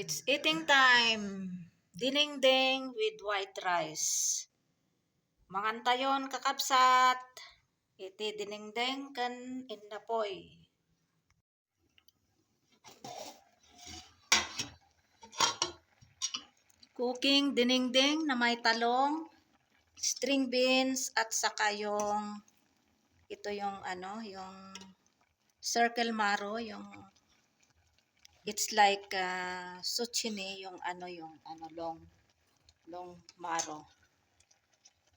It's eating time. Dinengdeng with white rice. Mangantayon kakabsat. Iti dinengdeng kan indapoy. Cooking dinengdeng na may talong, string beans at saka yung ito yung yung circle marrow, yung it's like zucchini, yung long marrow.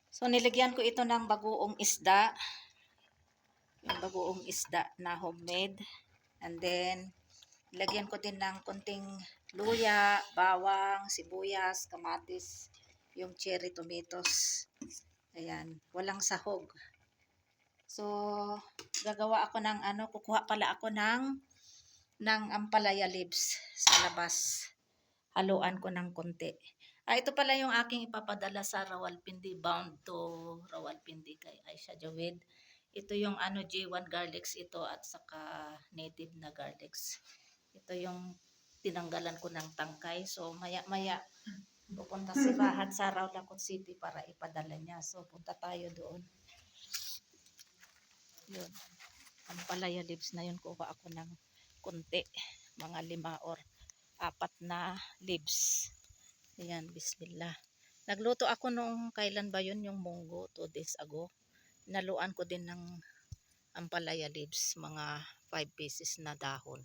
So nilagyan ko ito ng bagoong isda. Yung bagoong isda na homemade. And then nilagyan ko din ng konting luya, bawang, sibuyas, kamatis, yung cherry tomatoes. Ayan, walang sahog. So gagawa ako ng kukuha pala ako ng ampalaya leaves sa labas. Haluan ko ng konti. Ito pala yung aking ipapadala sa Rawalpindi, bound to Rawalpindi kay Aisha Jawed. Ito yung J1 garlics ito at saka native na garlics. Ito yung tinanggalan ko ng tangkay. So maya-maya pupunta si Fahad sa Rawalakot City para ipadala niya. So punta tayo doon. Yun. Ampalaya leaves na yun, kuha ako ng konti. Mga 5 or 4 na leaves. Ayan, bismillah. Nagluto ako nung kailan ba yun, yung munggo, 2 days ago. Naluan ko din ng ampalaya leaves, mga 5 pieces na dahon.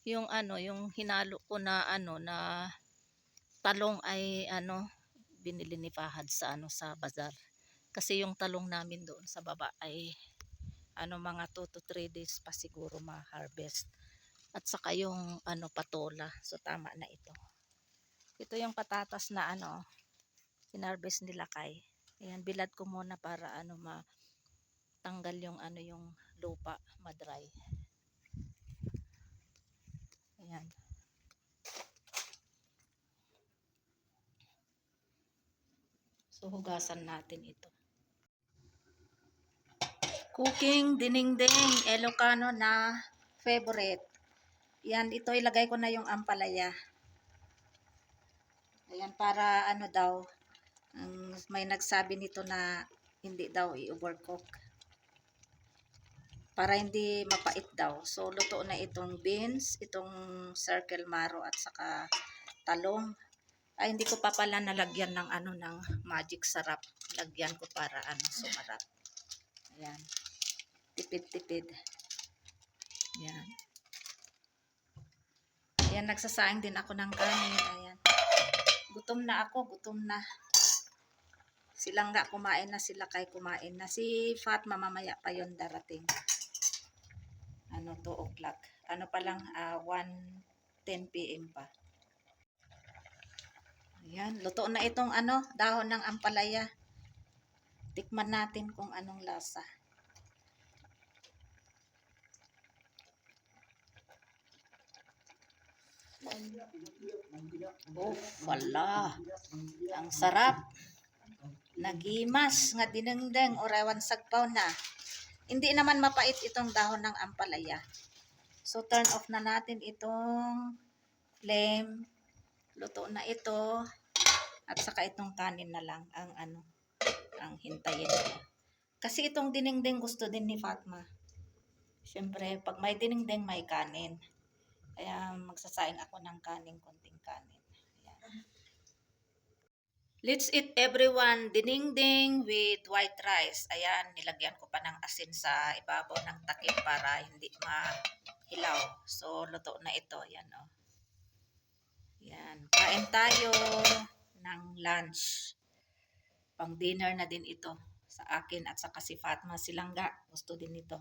Yung yung hinalo ko na na talong ay binili ni Fahad sa sa bazar. Kasi yung talong namin doon sa baba ay mga 2 to 3 days pa siguro ma-harvest. At saka yung patola. So tama na ito. Ito yung patatas na hinarvest nila kay. Ayan, bilad ko muna para matanggal yung yung lupa, madry. Ayan. So hugasan natin ito. Cooking dinengdeng Ilocano na favorite. Yan, ito ilagay ko na yung ampalaya. Ayan, para daw, may nagsabi nito na hindi daw i-overcook. Para hindi mapait daw. So, luto na itong beans, itong circle marrow at saka talong. Ay, hindi ko pa pala nalagyan ng ng magic sarap. Lagyan ko para sumarap. Ayan. Tipid-tipid. Ayan. Ayan, nagsasaing din ako ng kanin. Ayan. Gutom na ako, gutom na. Silang nga kumain na, sila kay kumain na. Si Fatma mamaya pa yon darating. 2 o'clock. Pa lang, 1:10 PM pa. Ayan, luto na itong dahon ng ampalaya. Tikman natin kung anong lasa. Oh, wala. Ang sarap. Nagimas nga dinengdeng o rewan sagpaw na. Hindi naman mapait itong dahon ng ampalaya. So turn off na natin itong flame. Luto na ito. At saka itong kanin na lang ang ang hintayin ko. Kasi itong dinengdeng gusto din ni Fatma. Siyempre, pag may dinengdeng may kanin. Kaya magsasaing ako ng kanin, konting kanin. Ayan. Let's eat everyone. Dinengdeng with white rice. Ayan, nilagyan ko pa ng asin sa ibabaw ng takip para hindi mahilaw. So, luto na ito. Ayan, oh. Ayan, kain tayo ng lunch. Pang dinner na din ito sa akin at saka si Fatma. Silang gusto din ito.